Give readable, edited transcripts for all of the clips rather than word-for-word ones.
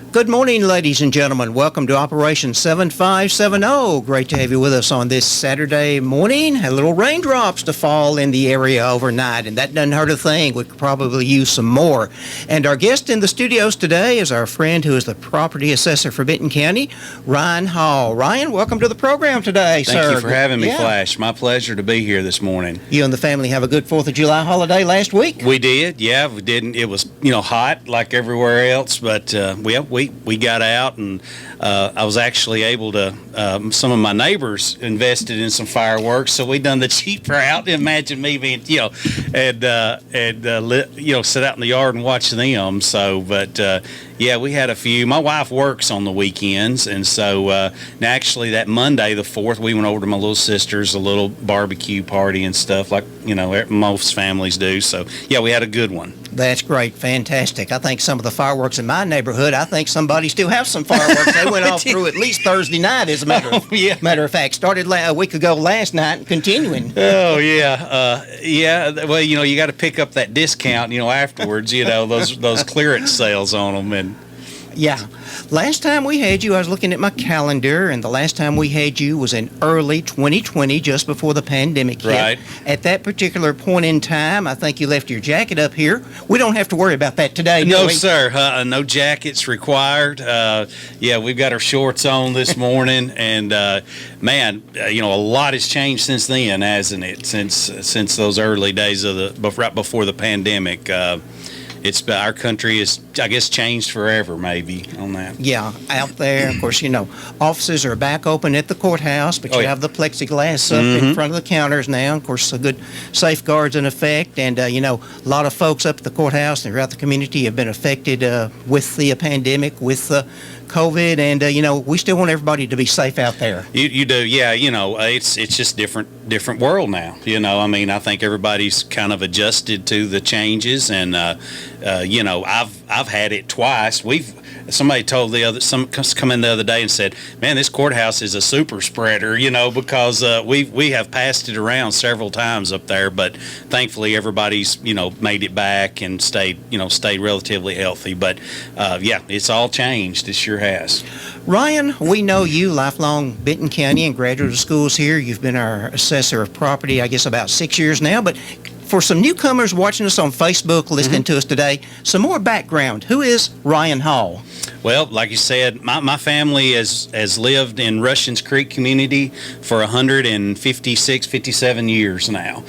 Good morning, ladies and gentlemen. Welcome to Operation 7570. Great to have you with us on this Saturday morning. A little raindrops to fall in the area overnight, and that doesn't hurt a thing. We could probably use some more. And our guest in the studios today is our friend who is the property assessor for Benton County, Ryan Hall. Ryan, welcome to the program today, sir. Thank you for having me, Flash. My pleasure to be here this morning. You and the family have a good 4th of July holiday last week? We did, yeah. We didn't. It was, hot like everywhere else, but we got out, and I was actually able to. Some of my neighbors invested in some fireworks, so we done the cheap route. Imagine me being, sit out in the yard and watch them. So, but we had a few. My wife works on the weekends, and so actually that Monday, the 4th, we went over to my little sister's, a little barbecue party and stuff like most families do. So we had a good one. That's great, fantastic. I think some of the fireworks in my neighborhood, I think somebody still has some fireworks. They went off through at least Thursday night, as a matter of fact. Started a week ago last night and continuing. Oh, yeah. Well, you got to pick up that discount, afterwards, those clearance sales on them. And yeah. Last time we had you, I was looking at my calendar, and the last time we had you was in early 2020, just before the pandemic hit. Right. At that particular point in time, I think you left your jacket up here. We don't have to worry about that today, do we? No, sir. No jackets required. We've got our shorts on this morning, and a lot has changed since then, hasn't it? Since those early days of right before the pandemic. Our country is, I guess, changed forever, maybe, on that. Yeah, out there, of course, offices are back open at the courthouse, but you have the plexiglass up in front of the counters now. Of course, a good safeguards in effect, and, a lot of folks up at the courthouse and throughout the community have been affected with the pandemic, with COVID, and we still want everybody to be safe out there. You do, yeah. It's just different world now. I think everybody's kind of adjusted to the changes, and I've had it twice. Somebody told come in the other day and said, man, this courthouse is a super spreader, because we have passed it around several times up there, but thankfully everybody's made it back and stayed relatively healthy. But it's all changed. It sure has. Ryan, we know you, lifelong Benton County and graduate of schools here. You've been our assessor of property, I guess, about 6 years now, but for some newcomers watching us on Facebook, listening to us today, some more background. Who is Ryan Hall? Well, like you said, my family has lived in Russians Creek community for 57 years now.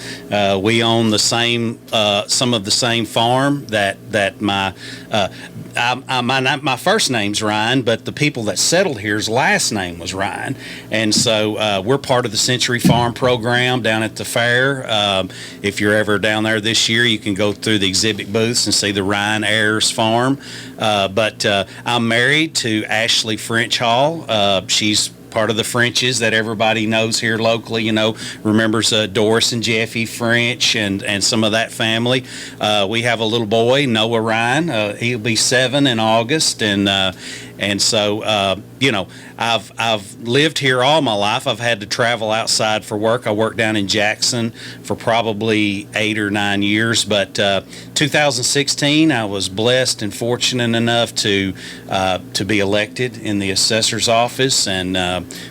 We own the same, some of the same farm that my first name's Ryan, but the people that settled here's last name was Ryan, and so we're part of the Century Farm program down at the fair. If you're ever down there this year, you can go through the exhibit booths and see the Ryan Ayers farm. But I'm married to Ashley French Hall. She's part of the Frenches that everybody knows here locally, remembers Doris and Jeffy French and some of that family. We have a little boy, Noah Ryan. He'll be 7 in August, and so I've lived here all my life. I've had to travel outside for work. I worked down in Jackson for probably 8 or 9 years, but 2016 I was blessed and fortunate enough to be elected in the assessor's office, and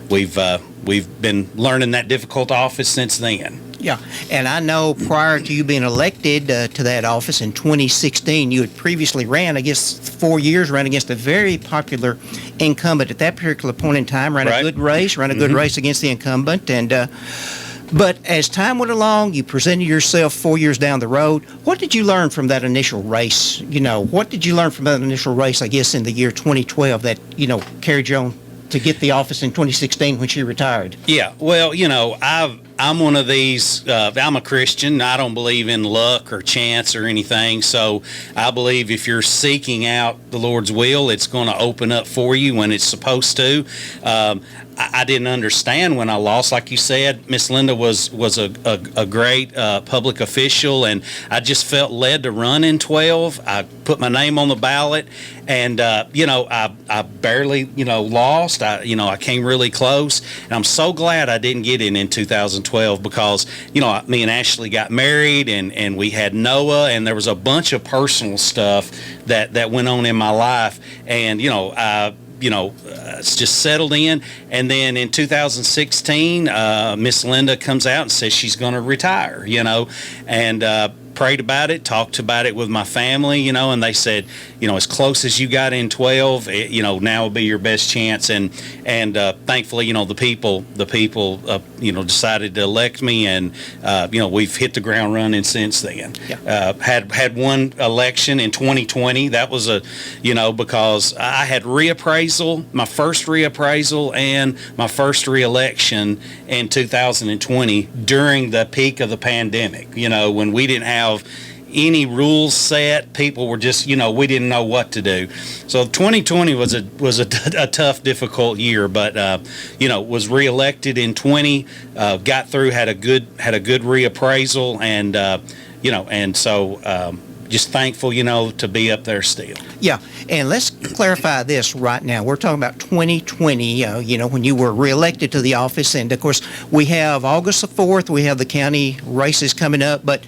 we've been learning that difficult office since then. Yeah, and I know prior to you being elected to that office in 2016, you had previously ran, I guess, 4 years, ran against a very popular incumbent at that particular point in time, ran a good race against the incumbent, and but as time went along, you presented yourself 4 years down the road. What did you learn from that initial race? What did you learn from that initial race, I guess, in the year 2012 that, carried you on to get the office in 2016 when she retired? Yeah, well, I'm one of these, I'm a Christian. I don't believe in luck or chance or anything. So I believe if you're seeking out the Lord's will, it's going to open up for you when it's supposed to. I didn't understand when I lost. Like you said, Miss Linda was a great public official, and I just felt led to run in 12. I put my name on the ballot, and I barely lost. I came really close, and I'm so glad I didn't get in 2012 because me and Ashley got married, and we had Noah, and there was a bunch of personal stuff that went on in my life, and it's just settled in. And then in 2016, Miss Linda comes out and says she's going to retire, and prayed about it, talked about it with my family, and they said, as close as you got in 12, now will be your best chance. And thankfully, the people, decided to elect me, and we've hit the ground running since then. Yeah. Had one election in 2020. That was because I had reappraisal, my first reappraisal, and my first reelection in 2020 during the peak of the pandemic. When we didn't have any rules set, people were just, we didn't know what to do. So 2020 was a tough, difficult year, but was reelected in 20, got through, had a good reappraisal, and so just thankful, to be up there still. Yeah, and let's clarify this right now. We're talking about 2020, when you were reelected to the office, and of course we have August the 4th, we have the county races coming up, but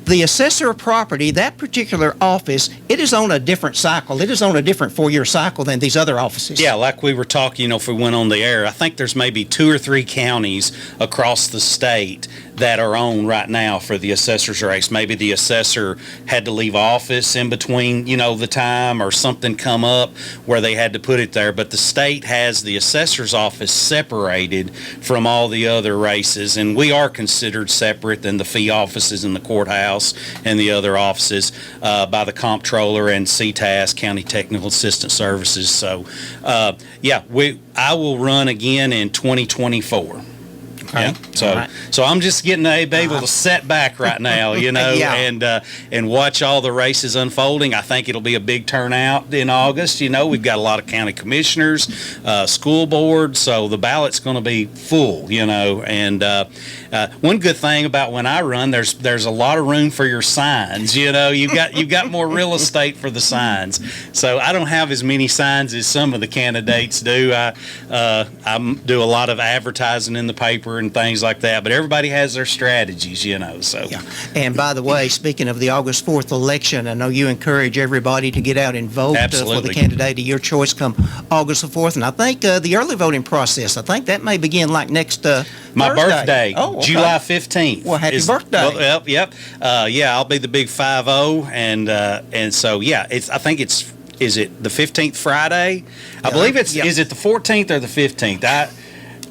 the assessor of property, that particular office, it is on a different cycle. It is on a different 4-year cycle than these other offices. Yeah, like we were talking, if we went on the air, I think there's maybe 2 or 3 counties across the state that are on right now for the assessor's race. Maybe the assessor had to leave office in between, the time, or something come up where they had to put it there. But the state has the assessor's office separated from all the other races, and we are considered separate than the fee offices in the courthouse and the other offices by the comptroller and CTAS, County Technical Assistance Services. So, I will run again in 2024. Okay. Yeah. So I'm just getting able to sit back right now, Yeah. and watch all the races unfolding. I think it'll be a big turnout in August. We've got a lot of county commissioners, school board, so the ballot's going to be full. And one good thing about when I run, there's a lot of room for your signs. You've got more real estate for the signs. So I don't have as many signs as some of the candidates do. I do a lot of advertising in the paper and things like that, but everybody has their strategies, so. Yeah. And by the way, speaking of the August 4th election, I know you encourage everybody to get out and vote for the candidate of your choice come August the 4th, and I think the early voting process, I think that may begin like next my Thursday. Birthday, okay. July 15th. Well, happy birthday. Well, yep. I'll be the big 5-0, and so, I think is it the 15th Friday? I believe is it the 14th or the 15th?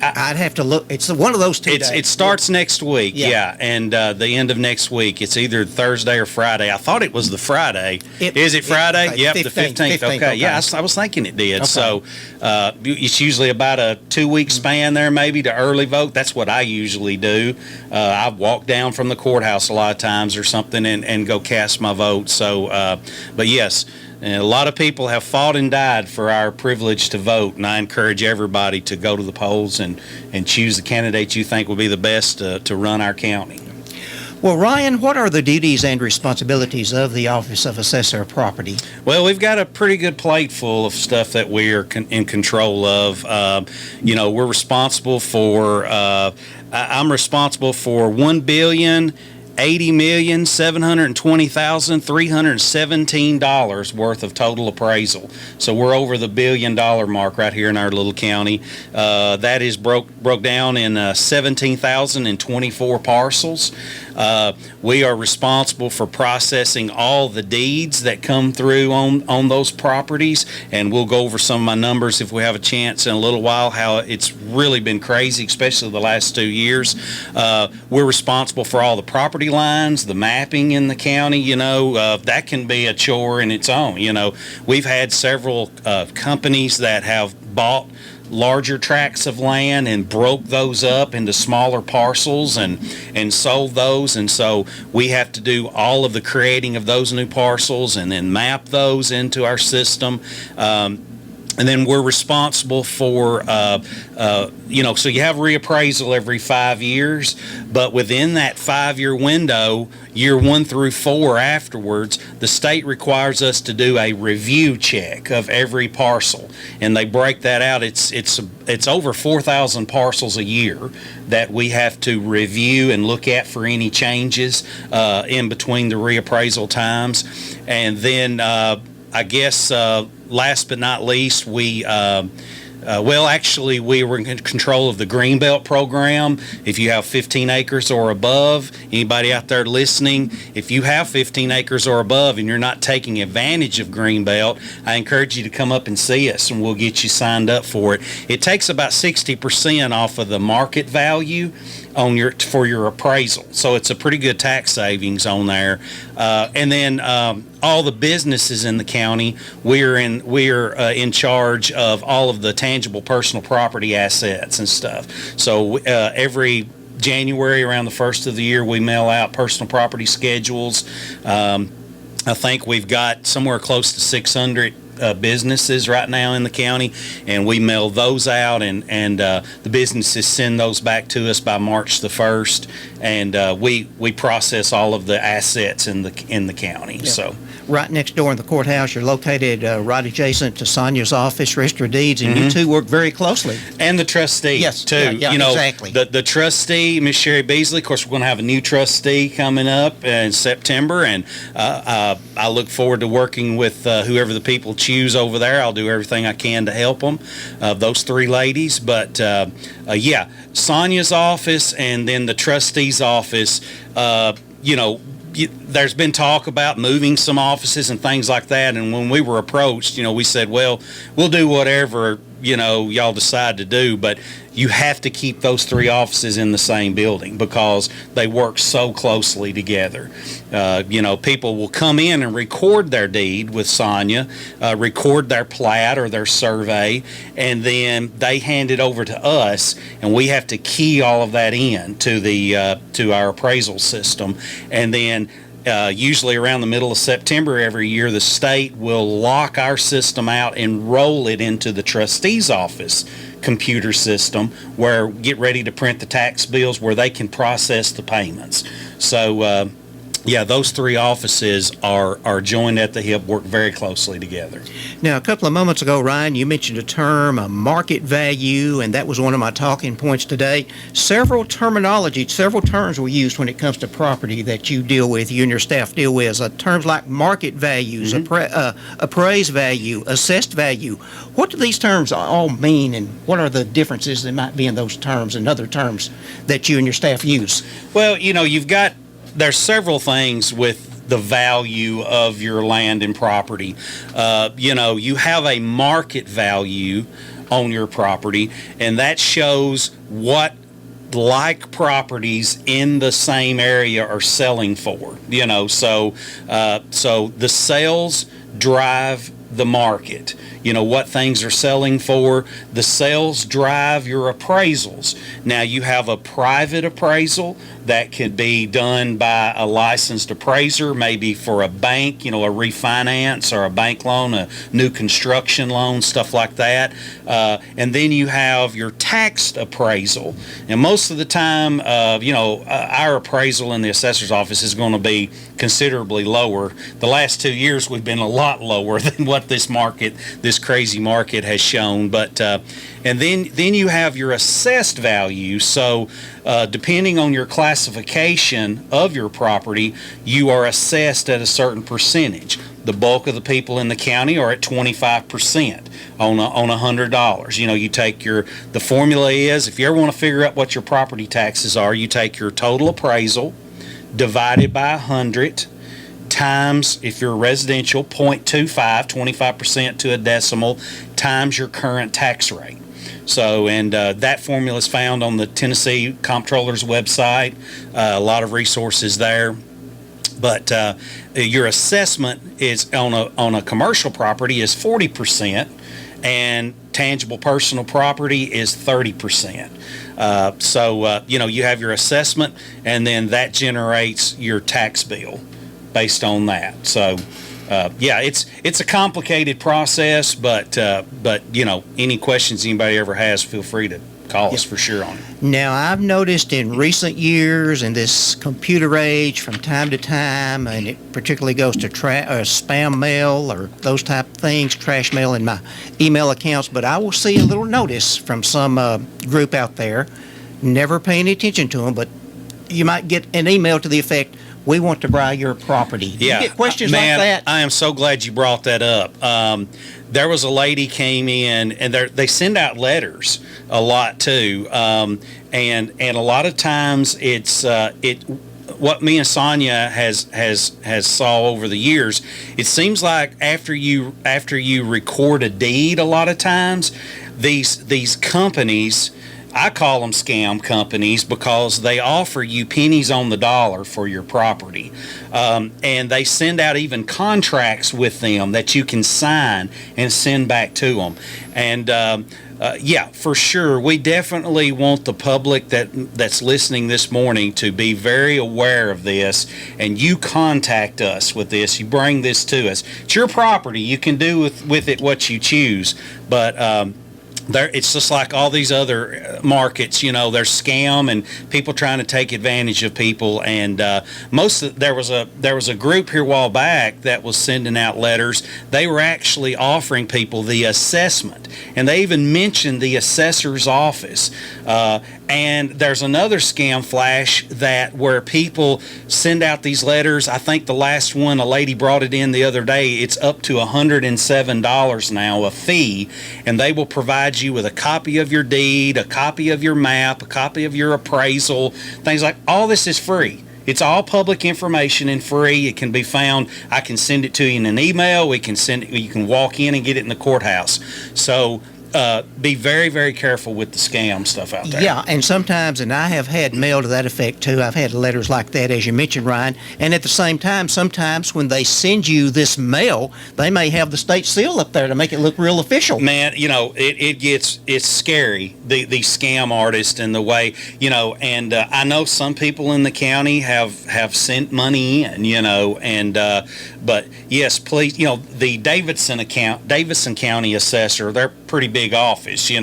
I'd have to look. It's one of those 2 days. It starts next week, and the end of next week. It's either Thursday or Friday. I thought it was the Friday. Is it Friday? Yep, the 15th. Okay, yeah, I was thinking it did. Okay. So it's usually about a 2-week span there, maybe, to early vote. That's what I usually do. I walk down from the courthouse a lot of times or something and go cast my vote. So, but yes. And a lot of people have fought and died for our privilege to vote, and I encourage everybody to go to the polls and choose the candidate you think will be the best to run our county. Well, Ryan, what are the duties and responsibilities of the Office of Assessor of Property? Well, we've got a pretty good plate full of stuff that we are in control of. We're responsible for, I'm responsible for $1,080,720,317 worth of total appraisal. So we're over the $1 billion mark right here in our little county. That is broke down in 17,024 parcels. We are responsible for processing all the deeds that come through on those properties, and we'll go over some of my numbers if we have a chance in a little while, how it's really been crazy, especially the last 2 years. We're responsible for all the property lines, the mapping in the county. That can be a chore in its own. We've had several companies that have bought larger tracts of land and broke those up into smaller parcels and sold those, and so we have to do all of the creating of those new parcels and then map those into our system. And then we're responsible for, so you have reappraisal every 5 years, but within that 5-year window, year 1 through 4 afterwards, the state requires us to do a review check of every parcel, and they break that out. It's over 4,000 parcels a year that we have to review and look at for any changes in between the reappraisal times, and then I guess. Last but not least, we were in control of the Greenbelt program. If you have 15 acres or above, anybody out there listening, if you have 15 acres or above and you're not taking advantage of Greenbelt, I encourage you to come up and see us, and we'll get you signed up for it. It takes about 60% off of the market value for your appraisal, so it's a pretty good tax savings on there. And then all the businesses in the county, we're in charge of all of the tangible personal property assets and stuff. So every January around the first of the year, we mail out personal property schedules. I think we've got somewhere close to 600 businesses right now in the county, and we mail those out, and the businesses send those back to us by March the 1st, and we process all of the assets in the county. Yeah. So right next door in the courthouse, you're located right adjacent to Sonia's office, Register of Deeds, and you two work very closely. And the trustee, yes, too. Yeah, exactly. The trustee, Miss Sherry Beasley, of course, we're going to have a new trustee coming up in September, and I look forward to working with whoever the people choose over there. I'll do everything I can to help them, those 3 ladies. But Sonia's office and then the trustee's office, there's been talk about moving some offices and things like that, and when we were approached, we said, well, we'll do whatever y'all decide to do, but you have to keep those 3 offices in the same building because they work so closely together. People will come in and record their deed with Sonia, record their plat or their survey, and then they hand it over to us, and we have to key all of that in to our appraisal system. And then usually around the middle of September every year, the state will lock our system out and roll it into the trustee's office computer system, where get ready to print the tax bills where they can process the payments. So those 3 offices are joined at the hip, work very closely together. Now, a couple of moments ago, Ryan, you mentioned a term, a market value, and that was one of my talking points today. Several terms were used when it comes to property that you deal with, you and your staff deal with. Terms like market values, appraised value, assessed value. What do these terms all mean, and what are the differences that might be in those terms and other terms that you and your staff use? Well, there's several things with the value of your land and property. You have a market value on your property, and that shows what like properties in the same area are selling for. So the sales drive the market. What things are selling for. The sales drive your appraisals. Now, you have a private appraisal that could be done by a licensed appraiser, maybe for a bank, a refinance or a bank loan, a new construction loan, stuff like that. And then you have your taxed appraisal. And most of the time, our appraisal in the assessor's office is going to be considerably lower. The last 2 years, we've been a lot lower than what this crazy market has shown. But and then you have your assessed value. So depending on your classification of your property, you are assessed at a certain percentage. The bulk of the people in the county are at 25% on $100. You take the formula is, if you ever want to figure out what your property taxes are, you take your total appraisal divided by 100 times, if you're residential, 0.25, 25% to a decimal, times your current tax rate. So, and that formula is found on the Tennessee Comptroller's website. A lot of resources there. But your assessment is on a commercial property is 40%, and tangible personal property is 30%. You have your assessment, and then that generates your tax bill based on that. So, yeah, it's a complicated process, but any questions anybody ever has, feel free to call us for sure on it. Now, I've noticed in recent years in this computer age, from time to time, and it particularly goes to spam mail or those type of things, trash mail in my email accounts, but I will see a little notice from some group out there, never paying attention to them, but you might get an email to the effect, "We want to buy your property." Yeah, You get questions man, like that. I am so glad you brought that up. There was a lady came in, and they send out letters a lot too, and a lot of times it's what me and Sonia has saw over the years. It seems like after you record a deed, a lot of times these companies, I call them scam companies, because they offer you pennies on the dollar for your property. And they send out even contracts with them that you can sign and send back to them. And yeah, for sure, we definitely want the public that's listening this morning to be very aware of this, and you contact us with this. You bring this to us. It's your property. You can do with it what you choose, but it's just like all these other markets, there's scam and people trying to take advantage of people. And there was a group here a while back that was sending out letters. They were actually offering people the assessment, and they even mentioned the assessor's office. And there's another scam flash where people send out these letters. I think the last one, a lady brought it in the other day. It's up to $107 now, a fee, and they will provide you with a copy of your deed, a copy of your map, a copy of your appraisal, things like all this is free. It's all public information and free. It can be found. I can send it to you in an email. You can walk in and get it in the courthouse. So be very, very careful with the scam stuff out there. Yeah, and sometimes, and I have had mail to that effect too. I've had letters like that, as you mentioned, Ryan. And at the same time, sometimes when they send you this mail, they may have the state seal up there to make it look real official. Man, it's scary, these scam artists and the way, and I know some people in the county have sent money in, but yes, please, the Davidson County Assessor, they're pretty big office. She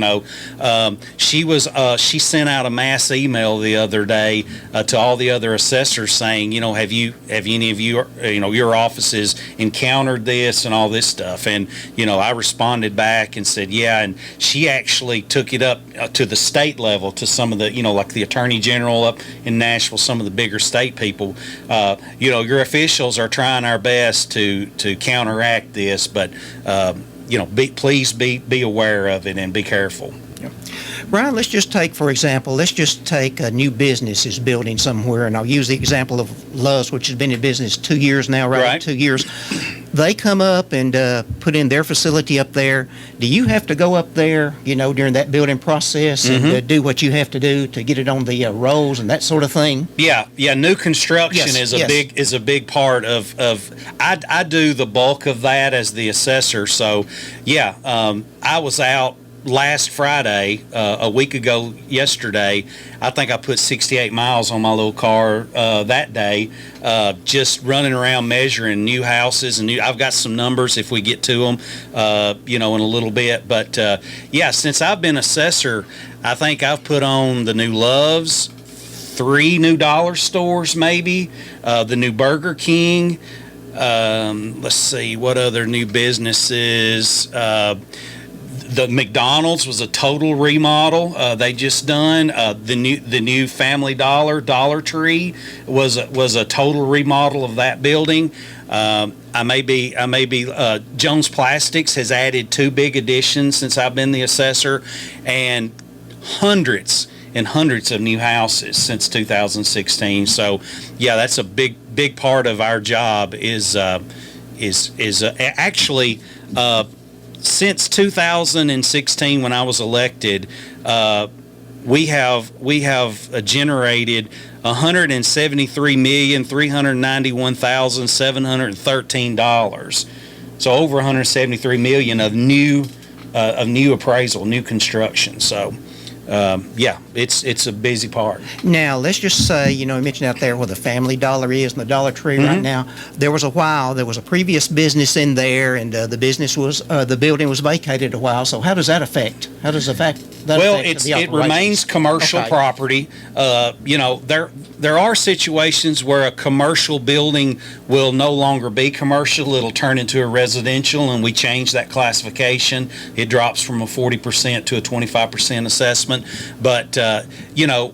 sent out a mass email the other day to all the other assessors saying, have any of you, your offices encountered this and all this stuff? And I responded back and said, yeah. And she actually took it up to the state level, to some of the, like the Attorney General up in Nashville, some of the bigger state people. Your officials are trying our best to counteract this, but please be aware of it and be careful. Yeah. Brian, let's just take a new business is building somewhere, and I'll use the example of Love's, which has been in business 2 years now, right? 2 years. They come up and put in their facility up there. Do you have to go up there, during that building process and do what you have to do to get it on the rolls and that sort of thing? Yeah. New construction is a big part of. I do the bulk of that as the assessor. So, I was out last Friday, a week ago yesterday. I think I put 68 miles on my little car that day, just running around measuring new houses. And I've got some numbers if we get to them, in a little bit. But since I've been assessor, I think I've put on the new Love's, 3 new dollar stores maybe, the new Burger King. Let's see, what other new businesses? The McDonald's was a total remodel. They just done the new Family Dollar Tree was a total remodel of that building. I may be Jones Plastics has added 2 big additions since I've been the assessor, and hundreds and hundreds of new houses since 2016. So that's a big part of our job is actually. Since 2016, when I was elected, we have generated $173,391,713. So over $173 million of new appraisal, new construction. So yeah, it's a busy part. Now, let's just say, you mentioned out there where the Family Dollar is and the Dollar Tree right now. There was a previous business in there, and the building was vacated a while. So how does that affect? How does that affect the It operations? remains commercial Okay. property. There are situations where a commercial building will no longer be commercial. It'll turn into a residential, and we change that classification. It drops from a 40% to a 25% assessment. But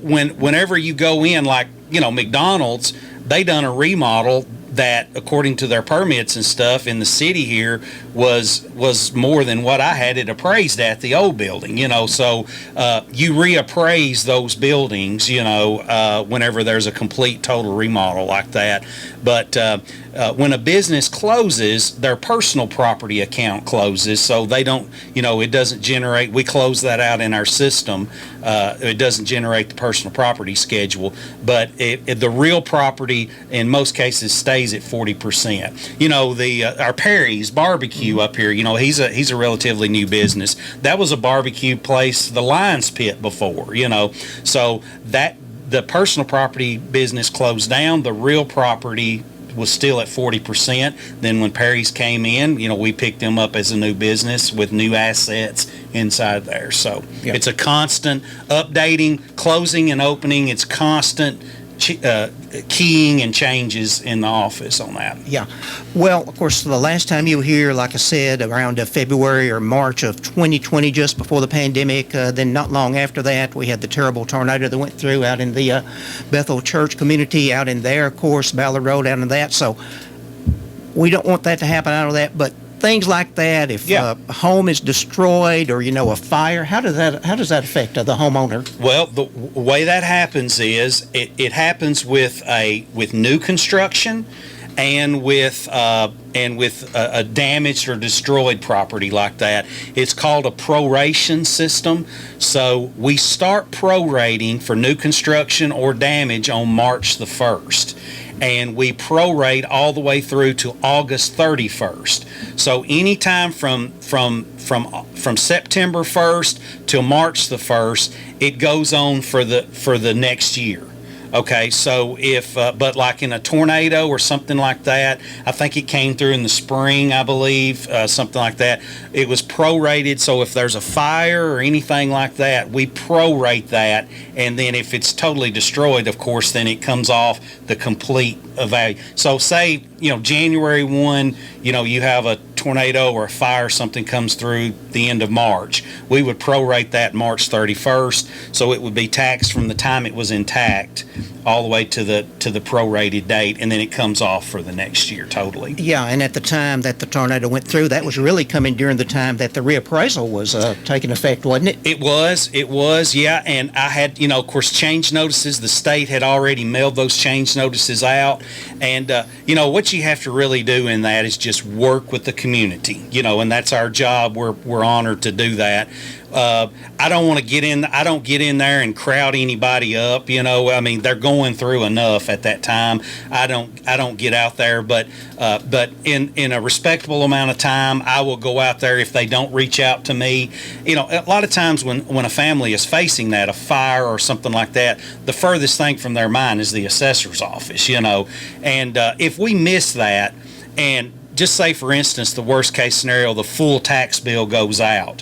whenever you go in, like McDonald's, they done a remodel that, according to their permits and stuff in the city here, was more than what I had it appraised at, the old building. So you reappraise those buildings, whenever there's a complete total remodel like that. But when a business closes, their personal property account closes, so they don't, it doesn't generate. We close that out in our system. It doesn't generate the personal property schedule, but the real property in most cases stays at 40%. Our Perry's barbecue up here, he's a relatively new business. That was a barbecue place, the Lions Pit, before, so that the personal property business closed down. The real property was still at 40%. Then when Perry's came in, we picked them up as a new business with new assets inside there. So It's a constant updating, closing and opening. It's constant keying and changes in the office on that. Yeah. Well, of course, the last time you were here, like I said, around February or March of 2020, just before the pandemic, then not long after that, we had the terrible tornado that went through out in the Bethel Church community, out in there, of course, Ballard Road, out in that. So we don't want that to happen out of that, but things like that, if a home is destroyed or a fire, how does that affect the homeowner? Well, the way that happens is it happens with new construction and with a damaged or destroyed property like that. It's called a proration system. So we start prorating for new construction or damage on March the 1st. And we prorate all the way through to August 31st. So anytime from September 1st till March the 1st, it goes on for the next year. Okay, so but like in a tornado or something like that, I think it came through in the spring, I believe, something like that. It was prorated, so if there's a fire or anything like that, we prorate that, and then if it's totally destroyed, of course, then it comes off the complete value. So say, January 1, you have a tornado or a fire, something comes through the end of March. We would prorate that March 31st, so it would be taxed from the time it was intact all the way to the prorated date, and then it comes off for the next year totally. Yeah, and at the time that the tornado went through, that was really coming during the time that the reappraisal was taking effect, wasn't it? It was, yeah, and I had, of course, change notices. The state had already mailed those change notices out, and, what you have to really do in that is just work with the community, and that's our job. We're honored to do that. I don't want to get in. I don't get in there and crowd anybody up. They're going through enough at that time. I don't get out there, but in a respectable amount of time, I will go out there if they don't reach out to me. A lot of times when a family is facing that, a fire or something like that, the furthest thing from their mind is the assessor's office. And if we miss that, and just say, for instance, the worst case scenario, the full tax bill goes out.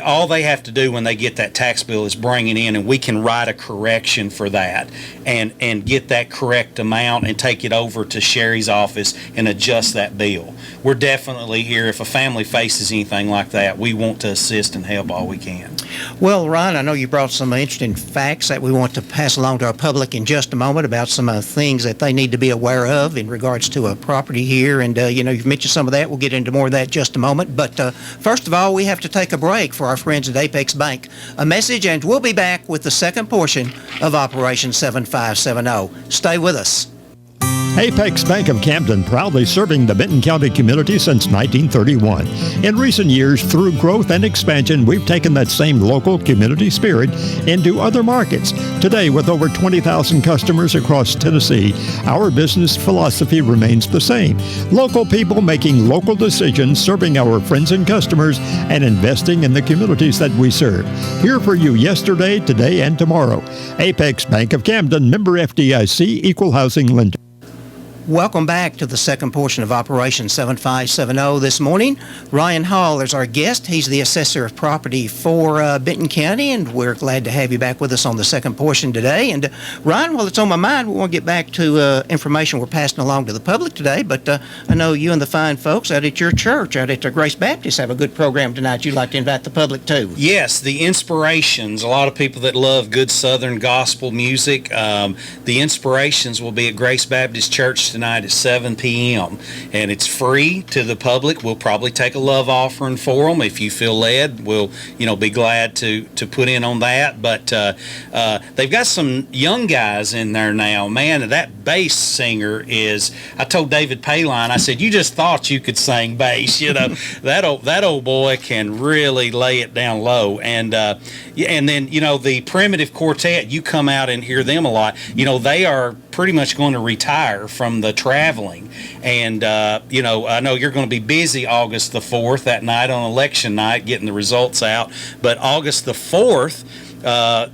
All they have to do when they get that tax bill is bring it in, and we can write a correction for that and get that correct amount and take it over to Sherry's office and adjust that bill. We're definitely here. If a family faces anything like that, we want to assist and help all we can. Well, Ron, I know you brought some interesting facts that we want to pass along to our public in just a moment about some things that they need to be aware of in regards to a property here. And, you've mentioned some of that. We'll get into more of that in just a moment. But first of all, we have to take a break for our friends at Apex Bank. A message, and we'll be back with the second portion of Operation 7570. Stay with us. Apex Bank of Camden, proudly serving the Benton County community since 1931. In recent years, through growth and expansion, we've taken that same local community spirit into other markets. Today, with over 20,000 customers across Tennessee, our business philosophy remains the same. Local people making local decisions, serving our friends and customers, and investing in the communities that we serve. Here for you yesterday, today, and tomorrow. Apex Bank of Camden, member FDIC, equal housing lender. Welcome back to the second portion of Operation 7570 this morning. Ryan Hall is our guest. He's the Assessor of Property for Benton County, and we're glad to have you back with us on the second portion today. And Ryan, while it's on my mind, we want to get back to information we're passing along to the public today, but I know you and the fine folks out at your church, out at the Grace Baptist, have a good program tonight you'd like to invite the public to. Yes, the Inspirations. A lot of people that love good Southern gospel music. The Inspirations will be at Grace Baptist Church tonight at 7 p.m. and it's free to the public. We'll probably take a love offering for them if you feel led. We'll be glad to put in on that. But they've got some young guys in there now. Man, that bass singer is. I told David Payline, I said, you just thought you could sing bass. That old boy can really lay it down low. And then the Primitive Quartet. You come out and hear them a lot. They are pretty much going to retire from the traveling, and I know you're going to be busy August the 4th, that night on election night, getting the results out. But August the 4th,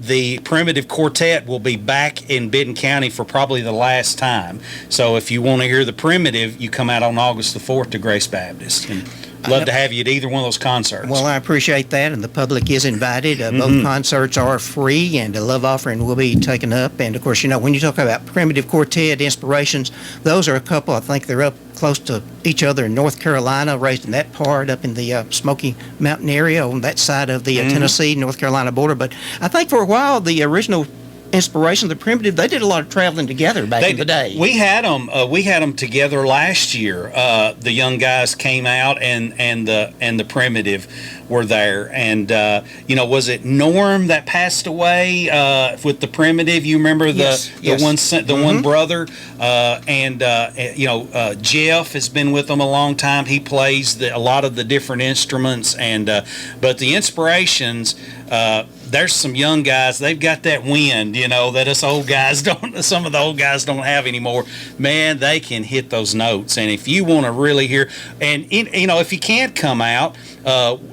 the Primitive Quartet will be back in Benton County for probably the last time. So if you want to hear the Primitive, you come out on August the 4th to Grace Baptist. And love to have you at either one of those concerts. Well, I appreciate that, and the public is invited. Both concerts are free, and the love offering will be taken up. And, of course, when you talk about Primitive Quartet, Inspirations, those are a couple. I think they're up close to each other in North Carolina, raised in that part, up in the Smoky Mountain area on that side of the Tennessee, North Carolina border. But I think for a while, the original Inspiration, the Primitive, they did a lot of traveling together back in the day. We had them together last year. The young guys came out, and the Primitive were there. And was it Norm that passed away with the Primitive? You remember the one brother, and Jeff has been with them a long time. He plays a lot of the different instruments, and but the Inspirations. There's some young guys. They've got that wind, that us old guys don't. Some of the old guys don't have anymore. Man, they can hit those notes. And if you want to really hear, and if you can't come out,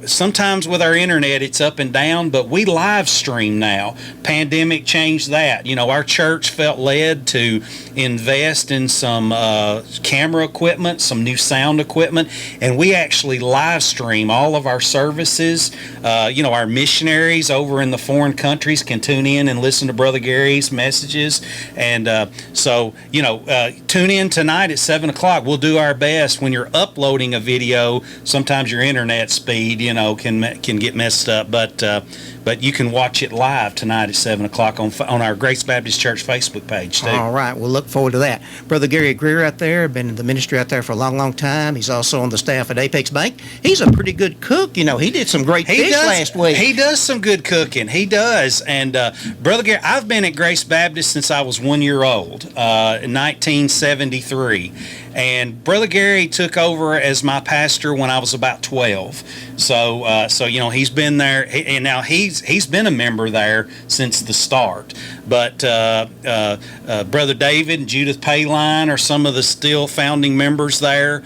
sometimes with our internet it's up and down, but we live stream now. Pandemic changed that. Our church felt led to invest in some camera equipment, some new sound equipment, and we actually live stream all of our services. Our missionaries over in the foreign countries can tune in and listen to Brother Gary's messages. And tune in tonight at 7 o'clock. We'll do our best. When you're uploading a video, sometimes your internet speed, can get messed up. But you can watch it live tonight at 7 o'clock on our Grace Baptist Church Facebook page, too. All right. We'll look forward to that. Brother Gary Greer out there, been in the ministry out there for a long, long time. He's also on the staff at Apex Bank. He's a pretty good cook. He did some great fish last week. He does some good cooking. He does. And Brother Gary, I've been at Grace Baptist since I was 1 year old, in 1973. And Brother Gary took over as my pastor when I was about 12. So he's been there, and now he's been a member there since the start. But Brother David and Judith Payline are some of the still founding members there.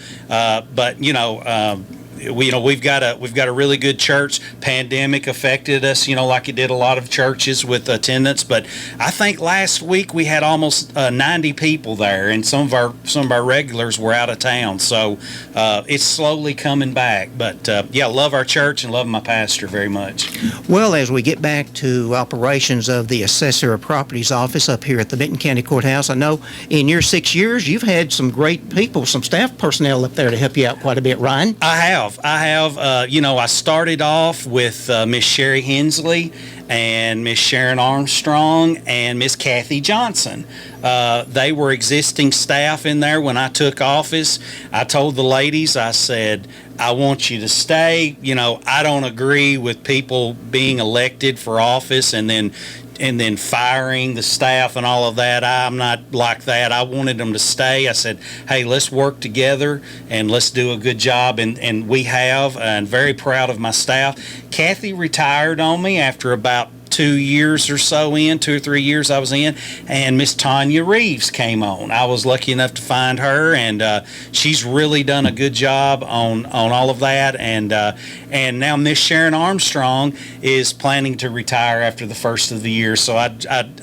We've got a really good church. Pandemic affected us, like it did a lot of churches with attendance. But I think last week we had almost 90 people there, and some of our regulars were out of town. So it's slowly coming back. But love our church and love my pastor very much. Well, as we get back to operations of the Assessor of Properties office up here at the Benton County Courthouse, I know in your 6 years you've had some great people, some staff personnel up there to help you out quite a bit, Ryan. I have. I started off with Miss Sherry Hensley and Miss Sharon Armstrong and Miss Kathy Johnson. They were existing staff in there when I took office. I told the ladies, I said, I want you to stay. I don't agree with people being elected for office and then then firing the staff and all of that. I'm not like that. I wanted them to stay. I said, hey, let's work together and let's do a good job. And we have, and very proud of my staff. Kathy retired on me after about 2 years or so in, 2 or 3 years I was in, and Miss Tanya Reeves came on. I was lucky enough to find her, and she's really done a good job on all of that. And now Miss Sharon Armstrong is planning to retire after the first of the year. So I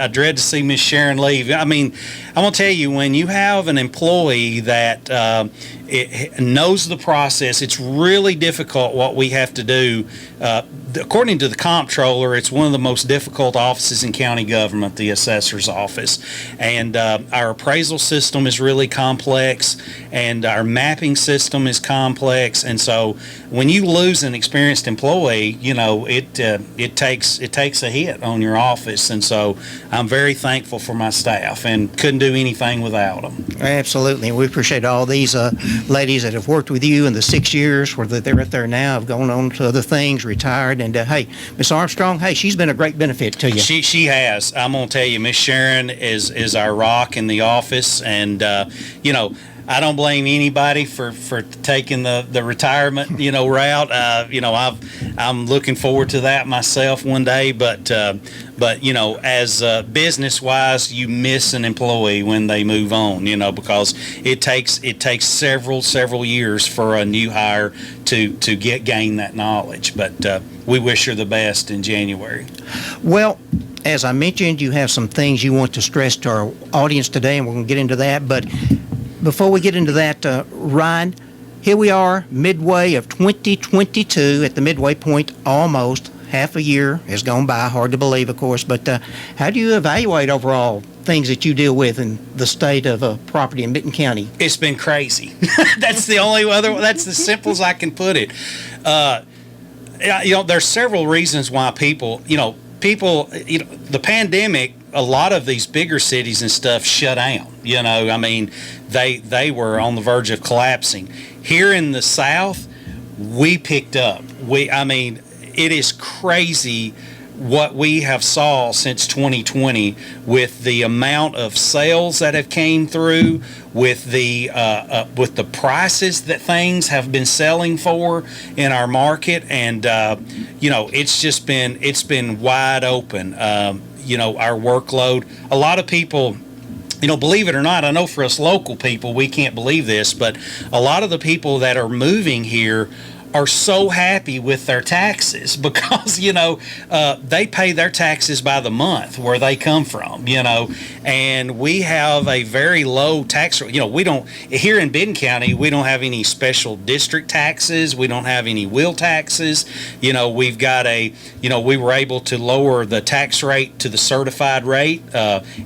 dread to see Miss Sharon leave. I mean, I'm gonna tell you, when you have an employee that it knows the process, it's really difficult what we have to do. According to the comptroller, it's one of the most difficult offices in county government, the assessor's office. And our appraisal system is really complex, and our mapping system is complex. And so when you lose an experienced employee, you know, it takes a hit on your office. And so I'm very thankful for my staff and couldn't do anything without them. Absolutely. We appreciate all these ladies that have worked with you in the 6 years, whether they're out there now, have gone on to other things, retired. And hey, Miss Armstrong, hey, she's been a great benefit to you. She has. I'm gonna tell you, Miss Sharon is our rock in the office, and you know, I don't blame anybody for taking the retirement, you know, route. You know, I'm looking forward to that myself one day, but you know, as business wise, you miss an employee when they move on, you know, because it takes several years for a new hire to gain that knowledge. But we wish her the best in January. Well, as I mentioned, you have some things you want to stress to our audience today, and we're going to get into that. But before we get into that, Ryan, here we are, midway of 2022, at the midway point almost. Half a year has gone by, hard to believe, of course, but how do you evaluate overall things that you deal with in the state of property in Benton County? It's been crazy. That's that's the simplest I can put it. You know, there's several reasons why people, the pandemic, a lot of these bigger cities and stuff shut down. You know, I mean, they were on the verge of collapsing. Here in the South, we picked up. It is crazy what we have saw since 2020 with the amount of sales that have came through, with the prices that things have been selling for in our market, and you know, it's been wide open. You know, our workload. A lot of people, you know, believe it or not, I know for us local people, we can't believe this, but a lot of the people that are moving here are so happy with their taxes because, you know, they pay their taxes by the month where they come from, you know, and we have a very low tax rate. You know, we don't, here in Benton County, we don't have any special district taxes. We don't have any wheel taxes. You know, we've got we were able to lower the tax rate to the certified rate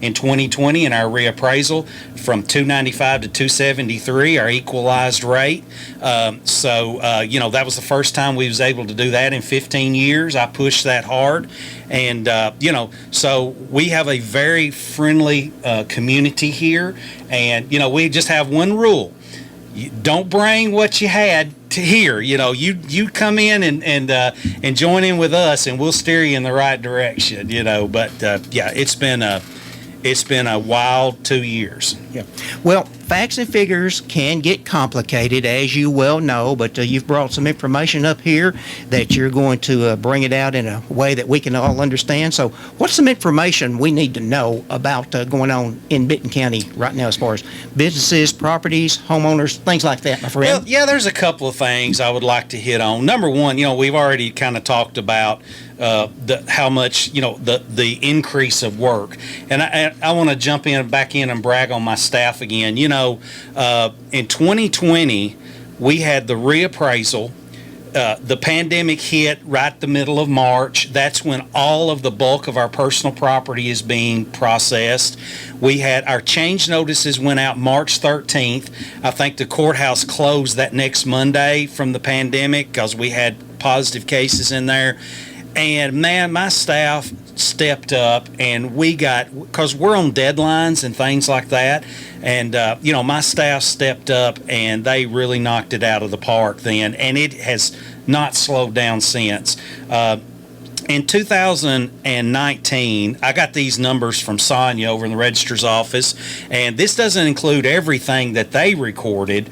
in 2020 in our reappraisal from $295 to $273, our equalized rate. You know, that was the first time we was able to do that in 15 years. I pushed that hard. And, you know, so we have a very friendly community here. And, you know, we just have one rule. You don't bring what you had to here. You know, you come in and join in with us, and we'll steer you in the right direction, you know. But, yeah, it's been a wild 2 years. Yeah. Well, facts and figures can get complicated, as you well know, but you've brought some information up here that you're going to bring it out in a way that we can all understand. So what's some information we need to know about going on in Benton County right now as far as businesses, properties, homeowners, things like that, my friend? Well, yeah, there's a couple of things I would like to hit on. Number one, you know, we've already kind of talked about how much, you know, the increase of work. And I want to back in and brag on my staff again. You know, in 2020, we had the reappraisal. The pandemic hit right the middle of March. That's when all of the bulk of our personal property is being processed. We had our change notices went out March 13th. I think the courthouse closed that next Monday from the pandemic because we had positive cases in there. And man, my staff stepped up, and because we're on deadlines and things like that, and you know, my staff stepped up and they really knocked it out of the park then, and it has not slowed down since. In 2019, I got these numbers from Sonia over in the registrar's office, and this doesn't include everything that they recorded,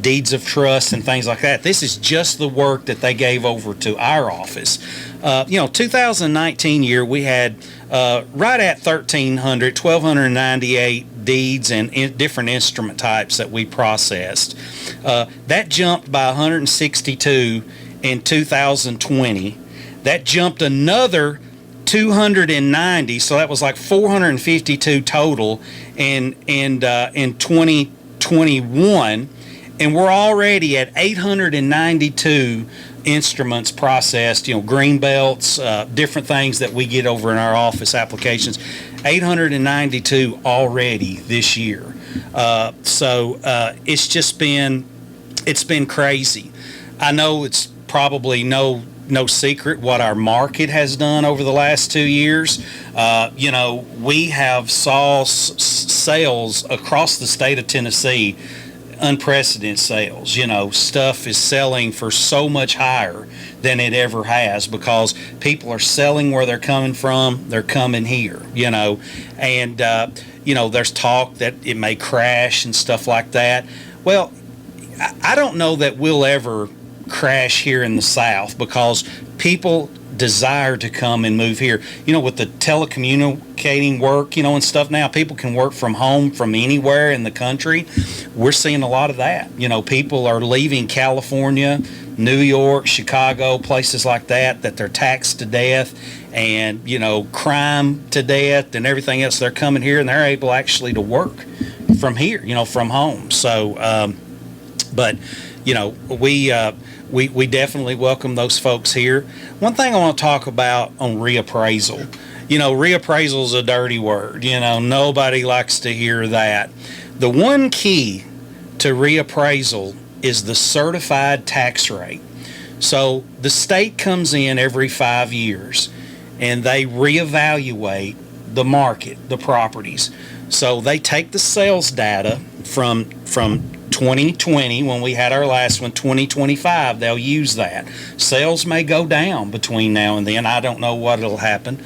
deeds of trust and things like that. This is just the work that they gave over to our office. 2019 year, we had right at 1,298 deeds and different instrument types that we processed. That jumped by 162 in 2020. That jumped another 290, so that was like 452 total in 2021, and we're already at 892 instruments processed. Green belts, different things that we get over in our office applications. 892 already this year. It's been crazy. I know it's probably no secret what our market has done over the last 2 years. We have saw sales across the state of Tennessee, unprecedented sales. Stuff is selling for so much higher than it ever has because people are selling where they're coming from. They're coming here, and there's talk that it may crash and stuff like that. Well, I don't know that we'll ever crash here in the South because people desire to come and move here. With the telecommunicating work, and stuff now, people can work from home from anywhere in the country. We're seeing a lot of that. People are leaving California, New York, Chicago, places like that they're taxed to death and, crime to death and everything else. They're coming here and they're able actually to work from here, from home. So, we definitely welcome those folks here. One thing I want to talk about on reappraisal. Reappraisal is a dirty word. Nobody likes to hear that. The one key to reappraisal is the certified tax rate. So the state comes in every 5 years and they reevaluate the market, the properties. So they take the sales data from 2020, when we had our last one, 2025, they'll use that. Sales may go down between now and then. I don't know what will happen,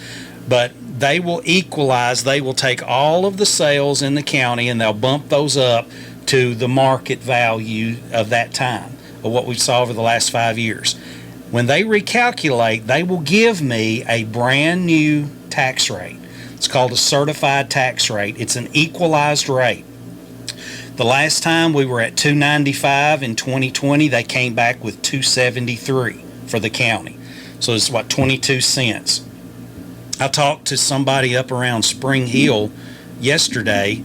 but they will equalize. They will take all of the sales in the county and they'll bump those up to the market value of that time, of what we saw over the last 5 years. When they recalculate, they will give me a brand new tax rate. It's called a certified tax rate. It's an equalized rate. The last time we were at 295 in 2020, they came back with 273 for the county. So it's 22 cents. I talked to somebody up around Spring Hill yesterday,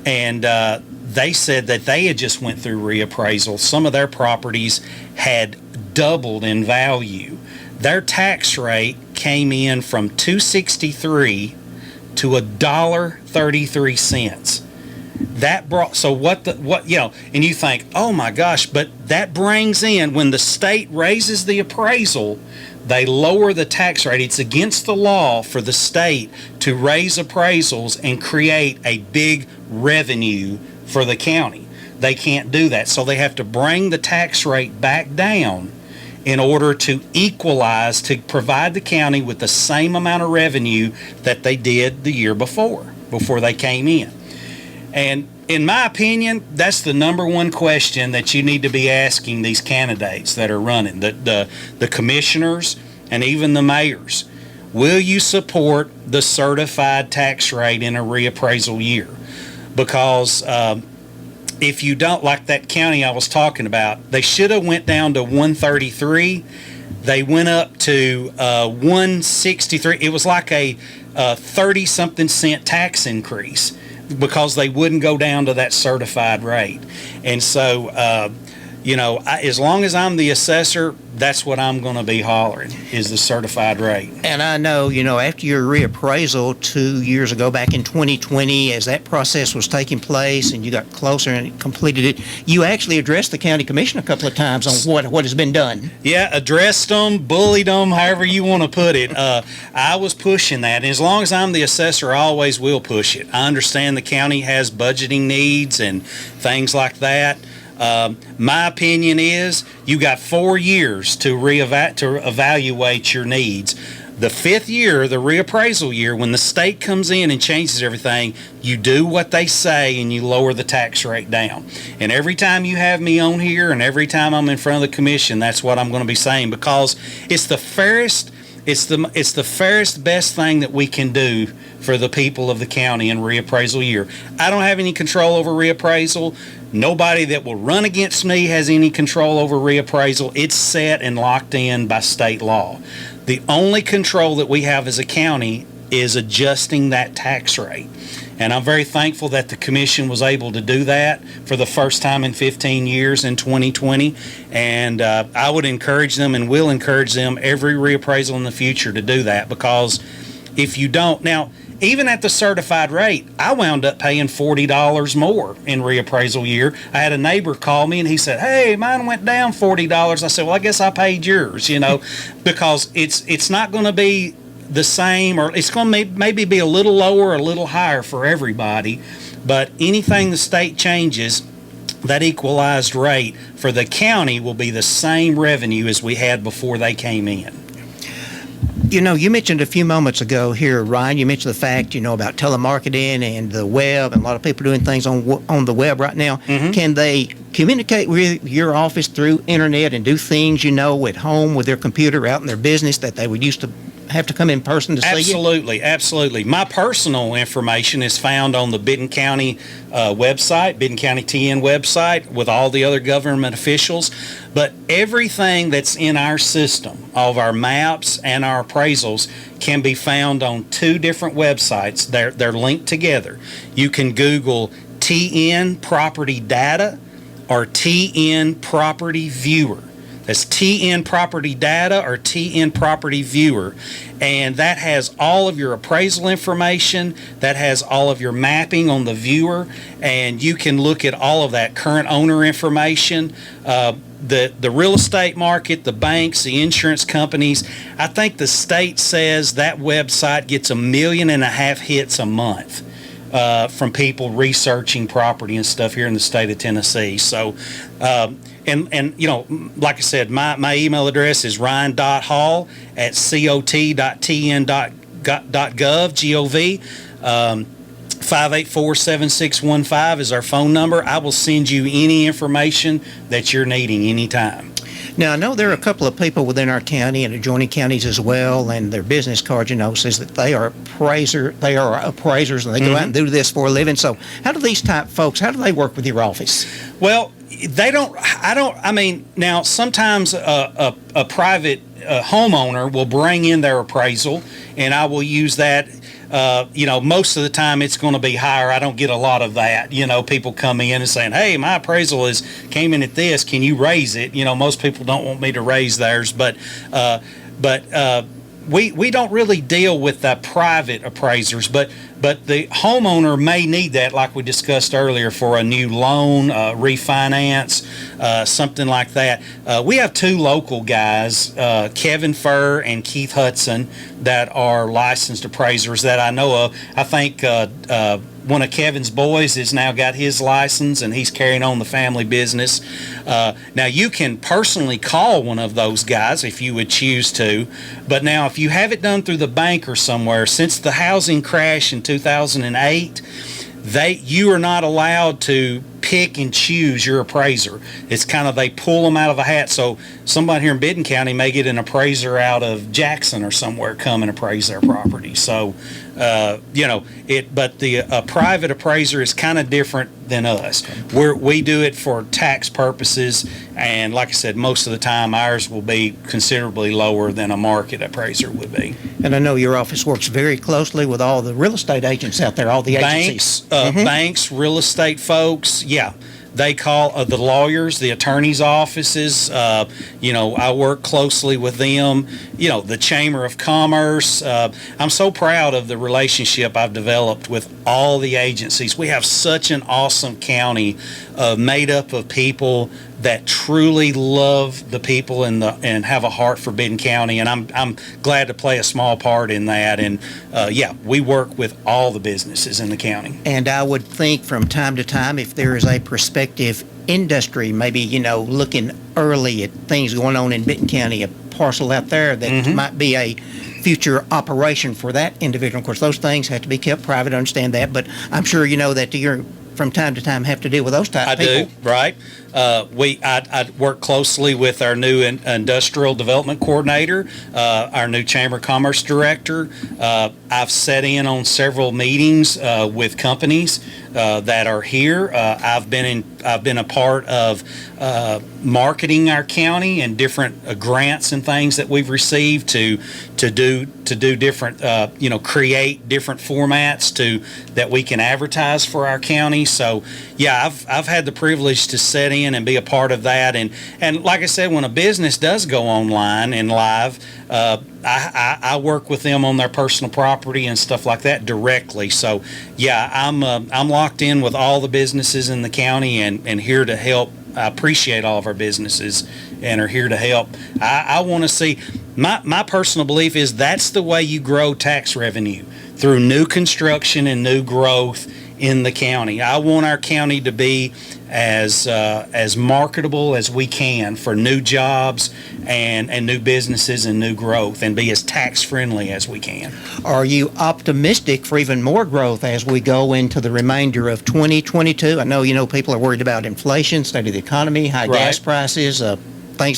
and they said that they had just went through reappraisal. Some of their properties had doubled in value. Their tax rate came in from 263 to $1.33. That brought, so and you think, oh my gosh, but that brings in, when the state raises the appraisal, they lower the tax rate. It's against the law for the state to raise appraisals and create a big revenue for the county. They can't do that. So they have to bring the tax rate back down in order to equalize, to provide the county with the same amount of revenue that they did the year before they came in. And in my opinion, that's the number one question that you need to be asking these candidates that are running, the commissioners and even the mayors. Will you support the certified tax rate in a reappraisal year? Because if you don't, like that county I was talking about, they should have went down to 133. They went up to 163. It was like a 30-something cent tax increase, because they wouldn't go down to that certified rate. And so, as long as I'm the assessor, that's what I'm going to be hollering, is the certified rate. And I know, after your reappraisal 2 years ago, back in 2020, as that process was taking place and you got closer and completed it, you actually addressed the county commission a couple of times on what has been done. Yeah, addressed them, bullied them, however you want to put it. I was pushing that. And as long as I'm the assessor, I always will push it. I understand the county has budgeting needs and things like that. My opinion is you got 4 years to evaluate your needs. The 5th year, the reappraisal year, when the state comes in and changes everything, you do what they say and you lower the tax rate down. And every time you have me on here and every time I'm in front of the commission, that's what I'm going to be saying, because it's the fairest, it's the fairest, best thing that we can do for the people of the county in reappraisal year. I don't have any control over reappraisal. Nobody that will run against me has any control over reappraisal. It's set and locked in by state law. The only control that we have as a county is adjusting that tax rate. And I'm very thankful that the commission was able to do that for the first time in 15 years in 2020. And I would encourage them and will encourage them every reappraisal in the future to do that, because if you don't, now, even at the certified rate, I wound up paying $40 more in reappraisal year. I had a neighbor call me and he said, "Hey, mine went down $40. I said, "Well, I guess I paid yours," because it's not going to be the same, or it's going to maybe be a little lower or a little higher for everybody. But anything the state changes, that equalized rate for the county will be the same revenue as we had before they came in. You mentioned a few moments ago here, Ryan, you mentioned the fact, about telemarketing and the web, and a lot of people doing things on the web right now. Mm-hmm. Can they communicate with your office through internet and do things, at home with their computer out in their business that they would used to have to come in person to see you? Absolutely. My personal information is found on the Benton County website, Benton County TN website, with all the other government officials. But everything that's in our system, all of our maps and our appraisals, can be found on 2 different websites. They're linked together. You can Google TN Property Data or TN Property Viewer. That's TN Property Data or TN Property Viewer. And that has all of your appraisal information. That has all of your mapping on the viewer. And you can look at all of that current owner information. The real estate market, the banks, the insurance companies. I think the state says that website gets 1.5 million hits a month from people researching property and stuff here in the state of Tennessee. So, like I said, my email address is ryan.hall@cot.tn.gov, G-O-V. 584-7615 is our phone number. I will send you any information that you're needing anytime. Now, I know there are a couple of people within our county and adjoining counties as well, and their business card, says that they are appraisers, and they go out and do this for a living. So how do these type folks, how do they work with your office? Well, now sometimes a private homeowner will bring in their appraisal, and I will use that. Most of the time it's going to be higher. I don't get a lot of that. People come in and saying, "Hey, my appraisal came in at this. Can you raise it?" Most people don't want me to raise theirs, but we don't really deal with the private appraisers, but the homeowner may need that, like we discussed earlier, for a new loan, refinance, something like that. We have 2 local guys, Kevin Furr and Keith Hudson, that are licensed appraisers that I know of. I think one of Kevin's boys has now got his license, and he's carrying on the family business. Now, you can personally call one of those guys if you would choose to, but now if you have it done through the bank or somewhere, since the housing crash in 2008, you are not allowed to pick and choose your appraiser. It's kind of, they pull them out of a hat. So somebody here in Benton County may get an appraiser out of Jackson or somewhere come and appraise their property. So, but the private appraiser is kind of different than us. We do it for tax purposes, and like I said, most of the time ours will be considerably lower than a market appraiser would be. And I know your office works very closely with all the real estate agents out there, all the agencies. Banks, real estate folks, yeah. They call the lawyers, the attorneys' offices. I work closely with them. The Chamber of Commerce. I'm so proud of the relationship I've developed with all the agencies. We have such an awesome county made up of people that truly love the people and have a heart for Benton County, and I'm glad to play a small part in that. And we work with all the businesses in the county. And I would think from time to time, if there is a prospective industry, maybe looking early at things going on in Benton County, a parcel out there that might be a future operation for that individual. Of course, those things have to be kept private, I understand that, but I'm sure you know that you're from time to time have to deal with those type of people. I do, right. I work closely with our new industrial development coordinator, our new Chamber of Commerce director. I've sat in on several meetings with companies that are here. I've been a part of marketing our county and different grants and things that we've received to do different create different formats that we can advertise for our county. So yeah, I've had the privilege to sit in and be a part of that, and like I said, when a business does go online and live, I work with them on their personal property and stuff like that directly. So yeah, I'm locked in with all the businesses in the county and here to help. I appreciate all of our businesses and are here to help. I want to see, my personal belief is that's the way you grow tax revenue, through new construction and new growth in the county. I want our county to be as marketable as we can for new jobs and new businesses and new growth, and be as tax friendly as we can. Are you optimistic for even more growth as we go into the remainder of 2022? I know, people are worried about inflation, state of the economy, high gas prices,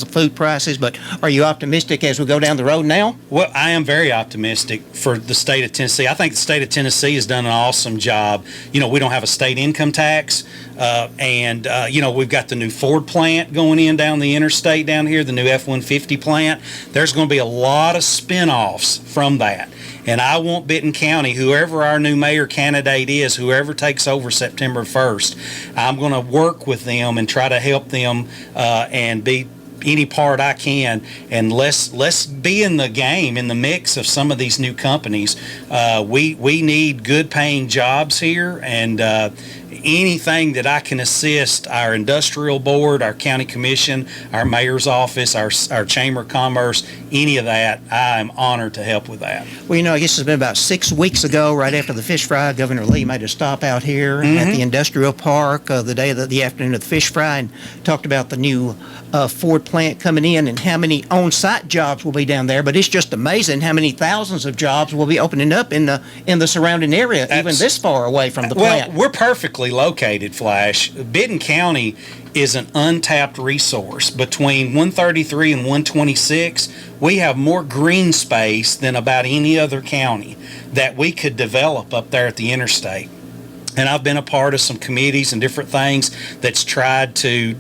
food prices, but are you optimistic as we go down the road now? Well, I am very optimistic for the state of Tennessee. I think the state of Tennessee has done an awesome job. We don't have a state income tax, and we've got the new Ford plant going in down the interstate down here, the new F-150 plant. There's going to be a lot of spinoffs from that. And I want Benton County, whoever our new mayor candidate is, whoever takes over September 1st, I'm going to work with them and try to help them and be any part I can, and let's be in the game, in the mix of some of these new companies. We need good paying jobs here, and anything that I can assist our industrial board, our county commission, our mayor's office, our chamber of commerce, any of that, I am honored to help with that. Well, I guess it's been about 6 weeks ago, right after the fish fry, Governor Lee made a stop out here at the industrial park the afternoon of the fish fry, and talked about the new Ford plant coming in and how many on-site jobs will be down there. But it's just amazing how many thousands of jobs will be opening up in the surrounding area, even this far away from the plant. Well, we're perfectly located, Flash. Benton County is an untapped resource. Between 133 and 126, we have more green space than about any other county that we could develop up there at the interstate. And I've been a part of some committees and different things that's tried to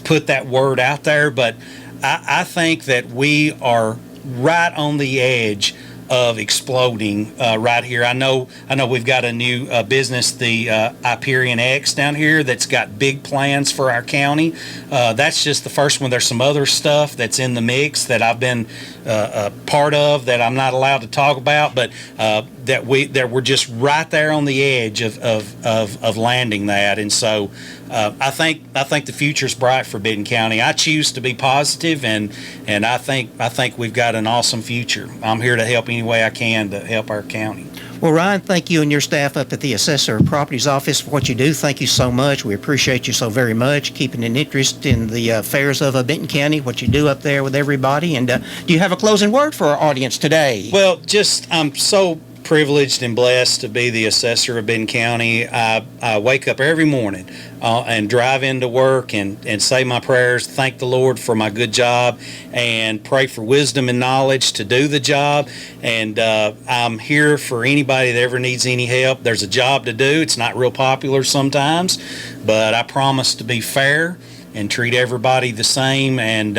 put that word out there. But I think that we are right on the edge of exploding right here. I know we've got a new business, the Hyperion X down here, that's got big plans for our county. That's just the first one. There's some other stuff that's in the mix that I've been a part of that I'm not allowed to talk about, but that we're just right there on the edge of landing that. And so I think the future's bright for Benton County. I choose to be positive, and I think we've got an awesome future. I'm here to help any way I can to help our county. Well, Ryan, thank you and your staff up at the Assessor of Properties Office for what you do. Thank you so much. We appreciate you so very much, keeping an interest in the affairs of Benton County, what you do up there with everybody. And do you have a closing word for our audience today? Well, I'm so privileged and blessed to be the assessor of Benton County. I wake up every morning and drive into work and say my prayers, thank the Lord for my good job, and pray for wisdom and knowledge to do the job. And I'm here for anybody that ever needs any help. There's a job to do. It's not real popular sometimes, but I promise to be fair and treat everybody the same. And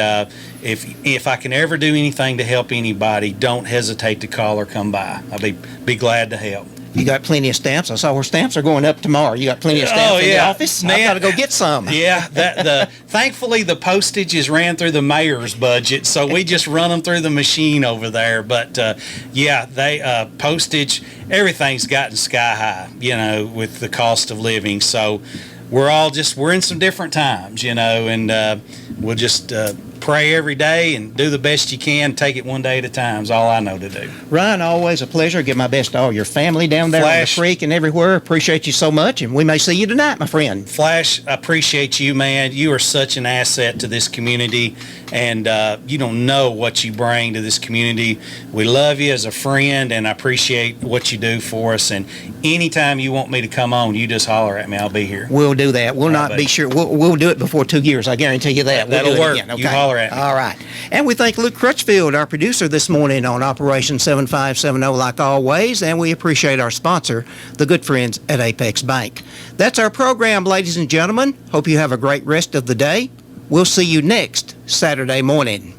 if I can ever do anything to help anybody, don't hesitate to call or come by. I'll be glad to help. You got plenty of stamps. I saw where stamps are going up tomorrow. You got plenty of stamps in the office? Man, I've got to go get some. Yeah, thankfully the postage is ran through the mayor's budget, so we just run them through the machine over there. But they postage, everything's gotten sky high, with the cost of living. So we're in some different times, and we'll just pray every day and do the best you can. Take it one day at a time is all I know to do. Ryan, always a pleasure. Give my best to all your family down there on the Flash. creek and everywhere. Appreciate you so much, and we may see you tonight, my friend. Flash, I appreciate you, man. You are such an asset to this community, and you don't know what you bring to this community. We love you as a friend, and I appreciate what you do for us. And anytime you want me to come on, you just holler at me. I'll be here. We'll do that. We'll not be sure. We'll do it before 2 years. I guarantee you that. We'll That'll do it work. again, You holler at me. All right. And we thank Luke Crutchfield, our producer this morning on Operation 7570, like always. And we appreciate our sponsor, the good friends at Apex Bank. That's our program, ladies and gentlemen. Hope you have a great rest of the day. We'll see you next Saturday morning.